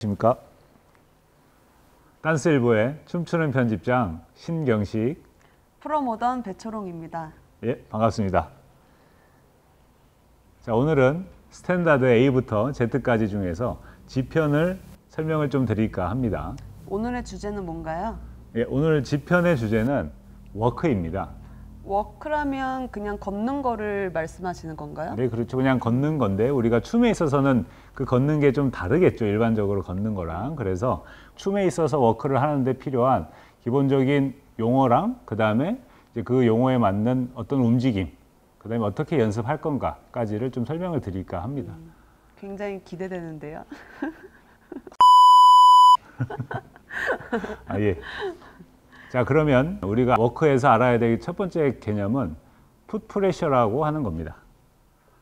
안녕하십니까. 댄스일보의 춤추는 편집장 신경식 프로모던 배초롱입니다. 예, 반갑습니다. 자, 오늘은 스탠다드 A부터 Z까지 중에서 G편을 설명을 좀 드릴까 합니다. 오늘의 주제는 뭔가요? 예, 오늘 G편의 주제는 워크입니다. 워크라면 그냥 걷는 거를 말씀하시는 건가요? 네, 그렇죠. 그냥 걷는 건데 우리가 춤에 있어서는 그 걷는 게 좀 다르겠죠. 일반적으로 걷는 거랑. 그래서 춤에 있어서 워크를 하는데 필요한 기본적인 용어랑 그다음에 이제 그 용어에 맞는 어떤 움직임, 그다음에 어떻게 연습할 건가까지를 좀 설명을 드릴까 합니다. 굉장히 기대되는데요. 아, 예. 자, 그러면 우리가 워크에서 알아야 될 첫 번째 개념은 풋프레셔라고 하는 겁니다.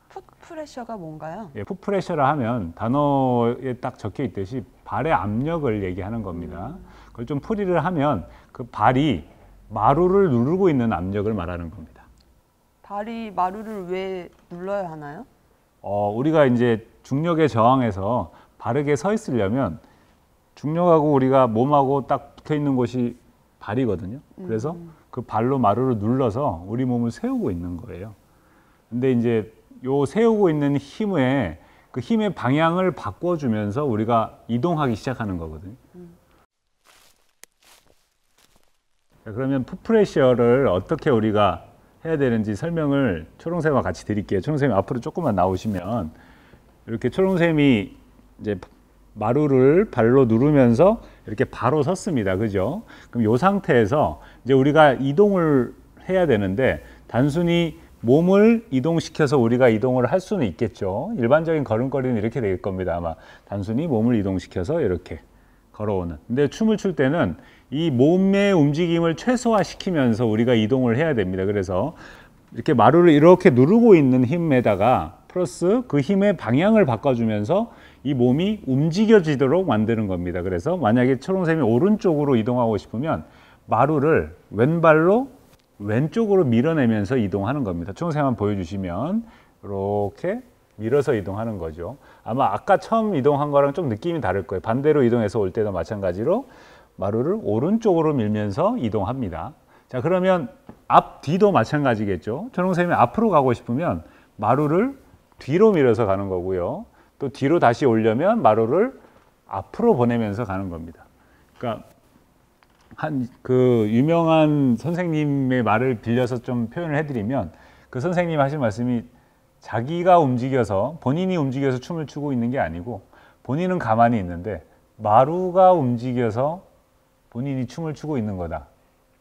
풋프레셔가 뭔가요? 예, 풋프레셔라 하면 단어에 딱 적혀 있듯이 발의 압력을 얘기하는 겁니다. 그걸 좀 풀이를 하면 그 발이 마루를 누르고 있는 압력을 말하는 겁니다. 발이 마루를 왜 눌러야 하나요? 우리가 이제 중력에 저항해서 바르게 서 있으려면 중력하고 우리가 몸하고 딱 붙어 있는 곳이 발이거든요. 그래서 그 발로 마루를 눌러서 우리 몸을 세우고 있는 거예요. 근데 이제 요 세우고 있는 힘에 그 힘의 방향을 바꿔주면서 우리가 이동하기 시작하는 거거든요. 자, 그러면 풋프레셔를 어떻게 우리가 해야 되는지 설명을 초롱쌤과 같이 드릴게요. 초롱쌤이 앞으로 조금만 나오시면 이렇게 초롱쌤이 이제 마루를 발로 누르면서 이렇게 바로 섰습니다. 그죠? 그럼 이 상태에서 이제 우리가 이동을 해야 되는데 단순히 몸을 이동시켜서 우리가 이동을 할 수는 있겠죠. 일반적인 걸음걸이는 이렇게 될 겁니다. 아마 단순히 몸을 이동시켜서 이렇게 걸어오는. 근데 춤을 출 때는 이 몸의 움직임을 최소화시키면서 우리가 이동을 해야 됩니다. 그래서 이렇게 마루를 이렇게 누르고 있는 힘에다가 플러스 그 힘의 방향을 바꿔주면서 이 몸이 움직여지도록 만드는 겁니다. 그래서 만약에 초롱쌤이 오른쪽으로 이동하고 싶으면 마루를 왼발로 왼쪽으로 밀어내면서 이동하는 겁니다. 초롱쌤 한번 보여주시면 이렇게 밀어서 이동하는 거죠. 아마 아까 처음 이동한 거랑 좀 느낌이 다를 거예요. 반대로 이동해서 올 때도 마찬가지로 마루를 오른쪽으로 밀면서 이동합니다. 자, 그러면 앞, 뒤도 마찬가지겠죠. 초롱쌤이 앞으로 가고 싶으면 마루를 뒤로 밀어서 가는 거고요. 또 뒤로 다시 오려면 마루를 앞으로 보내면서 가는 겁니다. 그러니까 그 유명한 선생님의 말을 빌려서 좀 표현을 해드리면 그 선생님 하신 말씀이 자기가 움직여서 본인이 움직여서 춤을 추고 있는 게 아니고 본인은 가만히 있는데 마루가 움직여서 본인이 춤을 추고 있는 거다.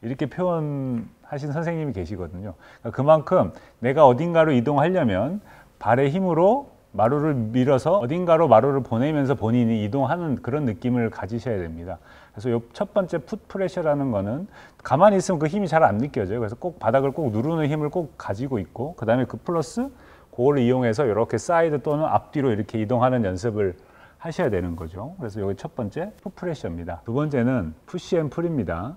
이렇게 표현하신 선생님이 계시거든요. 그러니까 그만큼 내가 어딘가로 이동하려면 발의 힘으로 마루를 밀어서 어딘가로 마루를 보내면서 본인이 이동하는 그런 느낌을 가지셔야 됩니다. 그래서 요 첫 번째 풋프레셔라는 거는 가만히 있으면 그 힘이 잘 안 느껴져요. 그래서 꼭 바닥을 꼭 누르는 힘을 꼭 가지고 있고 그 다음에 그 플러스 그거를 이용해서 이렇게 사이드 또는 앞뒤로 이렇게 이동하는 연습을 하셔야 되는 거죠. 그래서 이게 첫 번째 풋프레셔입니다. 두 번째는 푸시 앤 풀입니다.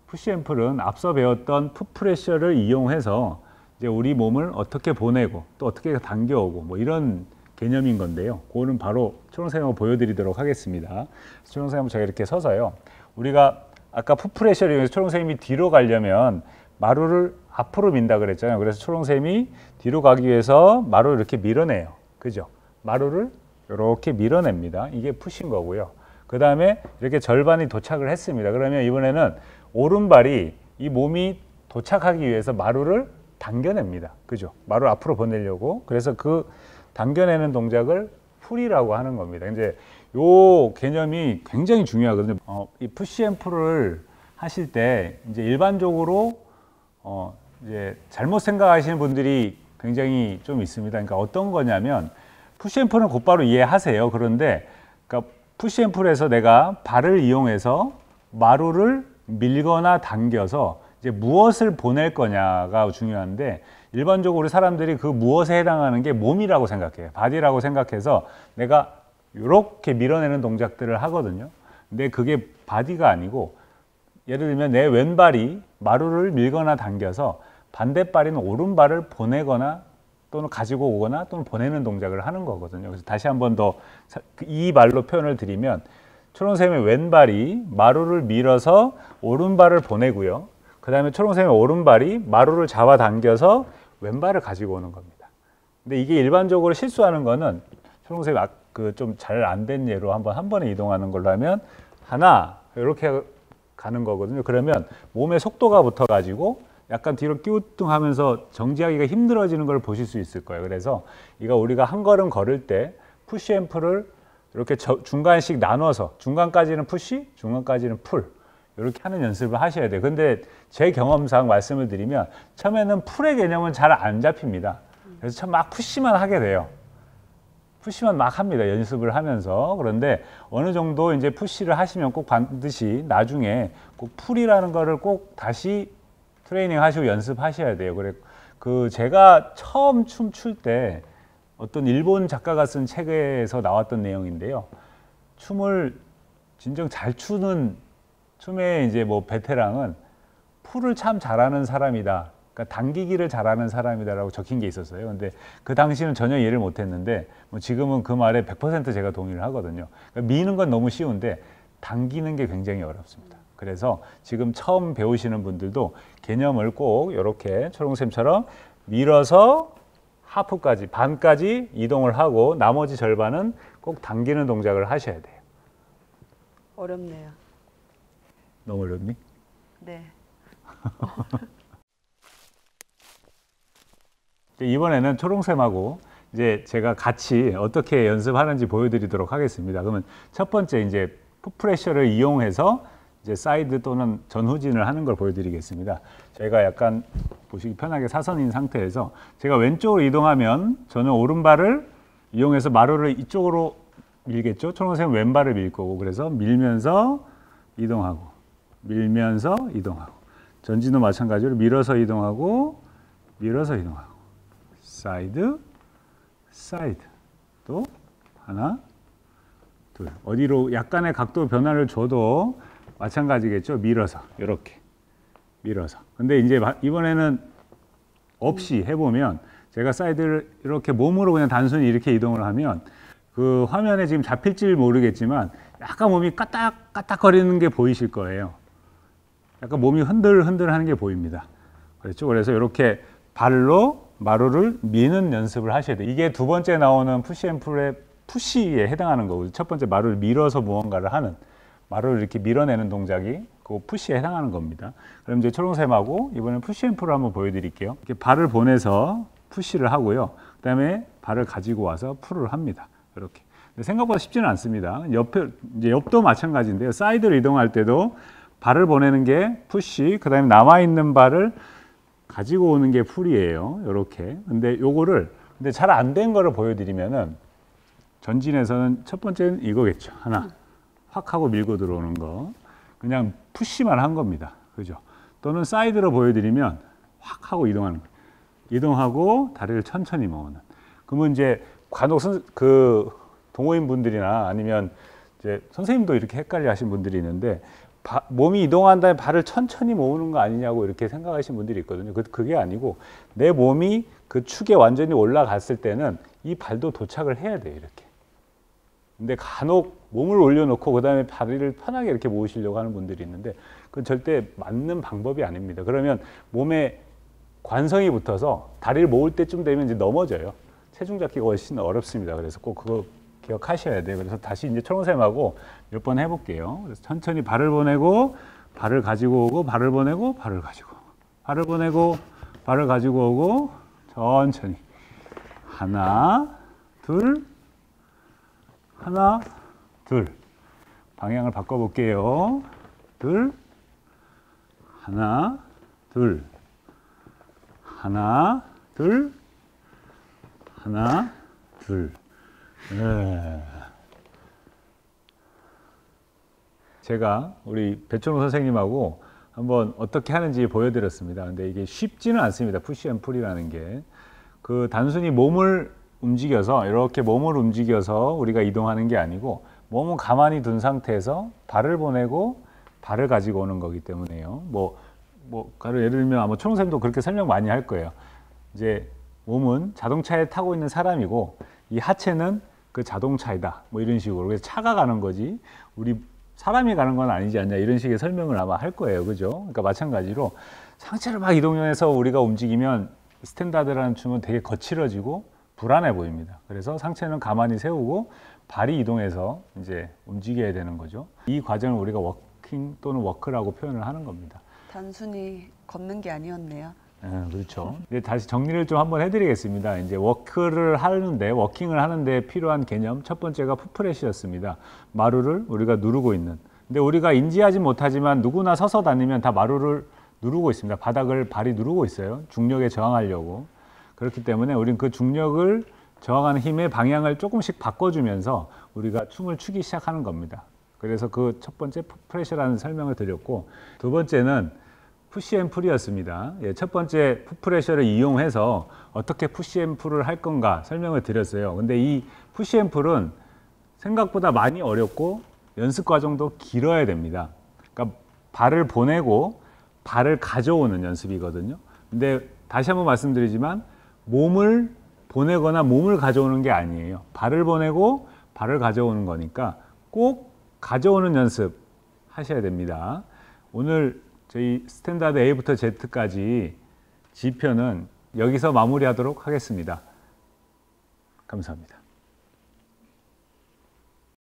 푸시 앤 풀은 앞서 배웠던 풋프레셔를 이용해서 이제 우리 몸을 어떻게 보내고 또 어떻게 당겨오고 뭐 이런 개념인 건데요. 그거는 바로 초롱쌤하고 보여드리도록 하겠습니다. 초롱쌤하고 제가 이렇게 서서요. 우리가 아까 풋프레셔를 이용해서 초롱쌤이 뒤로 가려면 마루를 앞으로 민다 그랬잖아요. 그래서 초롱쌤이 뒤로 가기 위해서 마루를 이렇게 밀어내요. 그죠? 마루를 이렇게 밀어냅니다. 이게 푸신 거고요. 그 다음에 이렇게 절반이 도착을 했습니다. 그러면 이번에는 오른발이 이 몸이 도착하기 위해서 마루를 당겨냅니다. 그죠? 마루를 앞으로 보내려고. 그래서 그 당겨내는 동작을 풀이라고 하는 겁니다. 이제 요 개념이 굉장히 중요하거든요. 이 푸시 앤 풀을 하실 때 이제 일반적으로 이제 잘못 생각하시는 분들이 굉장히 좀 있습니다. 그러니까 어떤 거냐면 푸시 앤 풀은 곧바로 이해하세요. 그런데 그러니까 푸시 앤 풀에서 내가 발을 이용해서 마루를 밀거나 당겨서 이제 무엇을 보낼 거냐가 중요한데 일반적으로 우리 사람들이 그 무엇에 해당하는 게 몸이라고 생각해요. 바디라고 생각해서 내가 이렇게 밀어내는 동작들을 하거든요. 근데 그게 바디가 아니고 예를 들면 내 왼발이 마루를 밀거나 당겨서 반대발인 오른발을 보내거나 또는 가지고 오거나 또는 보내는 동작을 하는 거거든요. 그래서 다시 한 번 더 이 말로 표현을 드리면 초롱쌤의 왼발이 마루를 밀어서 오른발을 보내고요. 그 다음에 초롱쌤의 오른발이 마루를 잡아당겨서 왼발을 가지고 오는 겁니다. 근데 이게 일반적으로 실수하는 거는 초롱쌤이 좀 잘 안 된 예로 한 번에 이동하는 걸로 하면 하나 이렇게 가는 거거든요. 그러면 몸의 속도가 붙어가지고 약간 뒤로 끼우뚱하면서 정지하기가 힘들어지는 걸 보실 수 있을 거예요. 그래서 이거 우리가 한 걸음 걸을 때 푸시 앤 풀을 이렇게 중간씩 나눠서 중간까지는 푸시, 중간까지는 풀 이렇게 하는 연습을 하셔야 돼요. 근데 제 경험상 말씀을 드리면 처음에는 풀의 개념은 잘 안 잡힙니다. 그래서 참 막 푸시만 하게 돼요. 푸시만 막 합니다. 연습을 하면서. 그런데 어느 정도 이제 푸시를 하시면 꼭 반드시 나중에 꼭 풀이라는 거를 꼭 다시 트레이닝 하시고 연습하셔야 돼요. 그래 제가 처음 춤출 때 어떤 일본 작가가 쓴 책에서 나왔던 내용인데요. 춤을 진정 잘 추는 춤의 이제 뭐 베테랑은 풀을 참 잘하는 사람이다. 그러니까 당기기를 잘하는 사람이다라고 적힌 게 있었어요. 근데 그 당시는 전혀 이해를 못했는데 뭐 지금은 그 말에 100% 제가 동의를 하거든요. 그러니까 미는 건 너무 쉬운데 당기는 게 굉장히 어렵습니다. 그래서 지금 처음 배우시는 분들도 개념을 꼭 이렇게 초롱쌤처럼 밀어서 하프까지 반까지 이동을 하고 나머지 절반은 꼭 당기는 동작을 하셔야 돼요. 어렵네요. 너무 어렵니? 네. 이번에는 초롱쌤하고 이제 제가 같이 어떻게 연습하는지 보여드리도록 하겠습니다. 그러면 첫 번째 이제 풋프레셔를 이용해서 이제 사이드 또는 전후진을 하는 걸 보여드리겠습니다. 제가 약간 보시기 편하게 사선인 상태에서 제가 왼쪽으로 이동하면 저는 오른발을 이용해서 마루를 이쪽으로 밀겠죠. 초롱쌤은 왼발을 밀 거고 그래서 밀면서 이동하고 밀면서 이동하고 전진도 마찬가지로 밀어서 이동하고 밀어서 이동하고 사이드 사이드 또 하나 둘 어디로 약간의 각도 변화를 줘도 마찬가지겠죠. 밀어서 이렇게 밀어서 근데 이제 이번에는 없이 해보면 제가 사이드를 이렇게 몸으로 그냥 단순히 이렇게 이동을 하면 그 화면에 지금 잡힐지 모르겠지만 약간 몸이 까딱까딱거리는 게 보이실 거예요. 약간 몸이 흔들흔들하는 게 보입니다. 그렇죠. 그래서 이렇게 발로 마루를 미는 연습을 하셔야 돼요. 이게 두 번째 나오는 푸시 앤 풀의 푸시에 해당하는 거고 첫 번째 마루를 밀어서 무언가를 하는 마루를 이렇게 밀어내는 동작이 그 푸시에 해당하는 겁니다. 그럼 이제 초롱쌤하고 이번엔 푸시 앤 풀을 한번 보여드릴게요. 이렇게 발을 보내서 푸시를 하고요. 그 다음에 발을 가지고 와서 풀을 합니다. 이렇게. 근데 생각보다 쉽지는 않습니다. 이제 옆도 마찬가지인데요. 사이드로 이동할 때도 발을 보내는 게 푸시, 그 다음에 남아있는 발을 가지고 오는 게 풀이에요. 이렇게. 근데 근데 잘 안 된 거를 보여드리면은 전진에서는 첫 번째는 이거겠죠. 하나. 확 하고 밀고 들어오는 거. 그냥 푸시만 한 겁니다. 그죠? 또는 사이드로 보여드리면 확 하고 이동하는 거예요. 이동하고 다리를 천천히 모으는. 그러면 이제 간혹 동호인 분들이나 아니면 이제 선생님도 이렇게 헷갈려 하신 분들이 있는데 몸이 이동한 다음에 발을 천천히 모으는 거 아니냐고 이렇게 생각하시는 분들이 있거든요. 그게 아니고 내 몸이 그 축에 완전히 올라갔을 때는 이 발도 도착을 해야 돼요. 이렇게. 근데 간혹 몸을 올려놓고 그 다음에 다리를 편하게 이렇게 모으시려고 하는 분들이 있는데 그건 절대 맞는 방법이 아닙니다. 그러면 몸에 관성이 붙어서 다리를 모을 때쯤 되면 이제 넘어져요. 체중 잡기가 훨씬 어렵습니다. 그래서 꼭 그거 기억하셔야 돼요. 그래서 다시 이제 초롱쌤하고 몇 번 해볼게요. 그래서 천천히 발을 보내고 발을 가지고 오고 발을 보내고 발을 가지고 오고 발을 보내고 발을 가지고 오고 천천히 하나 둘 하나 둘 방향을 바꿔볼게요. 둘 하나 둘 하나 둘 하나 둘 네. 제가 우리 배철호 선생님하고 한번 어떻게 하는지 보여드렸습니다. 근데 이게 쉽지는 않습니다. 푸시 앤 풀이라는 게. 단순히 몸을 움직여서 이렇게 몸을 움직여서 우리가 이동하는 게 아니고 몸은 가만히 둔 상태에서 발을 보내고 발을 가지고 오는 거기 때문에요. 예를 들면 아마 초롱쌤도 그렇게 설명 많이 할 거예요. 이제 몸은 자동차에 타고 있는 사람이고 이 하체는 그 자동차이다. 뭐 이런 식으로. 그래서 차가 가는 거지. 우리 사람이 가는 건 아니지 않냐 이런 식의 설명을 아마 할 거예요. 그죠? 그러니까 마찬가지로 상체를 막 이동해서 우리가 움직이면 스탠다드라는 춤은 되게 거칠어지고 불안해 보입니다. 그래서 상체는 가만히 세우고 발이 이동해서 이제 움직여야 되는 거죠. 이 과정을 우리가 워킹 또는 워크라고 표현을 하는 겁니다. 단순히 걷는 게 아니었네요. 그렇죠. 이제 다시 정리를 좀 한번 해드리겠습니다. 이제 워킹을 하는데 필요한 개념 첫 번째가 풋프레시였습니다. 마루를 우리가 누르고 있는. 근데 우리가 인지하지 못하지만 누구나 서서 다니면 다 마루를 누르고 있습니다. 바닥을 발이 누르고 있어요. 중력에 저항하려고. 그렇기 때문에 우리는 그 중력을 저항하는 힘의 방향을 조금씩 바꿔주면서 우리가 춤을 추기 시작하는 겁니다. 그래서 그 첫 번째 풋프레셔라는 설명을 드렸고, 두 번째는 푸시앤풀이었습니다. 첫 번째 풋프레셔를 이용해서 어떻게 푸시앤풀을 할 건가 설명을 드렸어요. 근데 이 푸시앤풀은 생각보다 많이 어렵고 연습 과정도 길어야 됩니다. 그러니까 발을 보내고 발을 가져오는 연습이거든요. 근데 다시 한번 말씀드리지만 몸을 보내거나 몸을 가져오는 게 아니에요. 발을 보내고 발을 가져오는 거니까 꼭 가져오는 연습 하셔야 됩니다. 오늘 저희 스탠다드 A부터 Z까지 G편은 여기서 마무리하도록 하겠습니다. 감사합니다.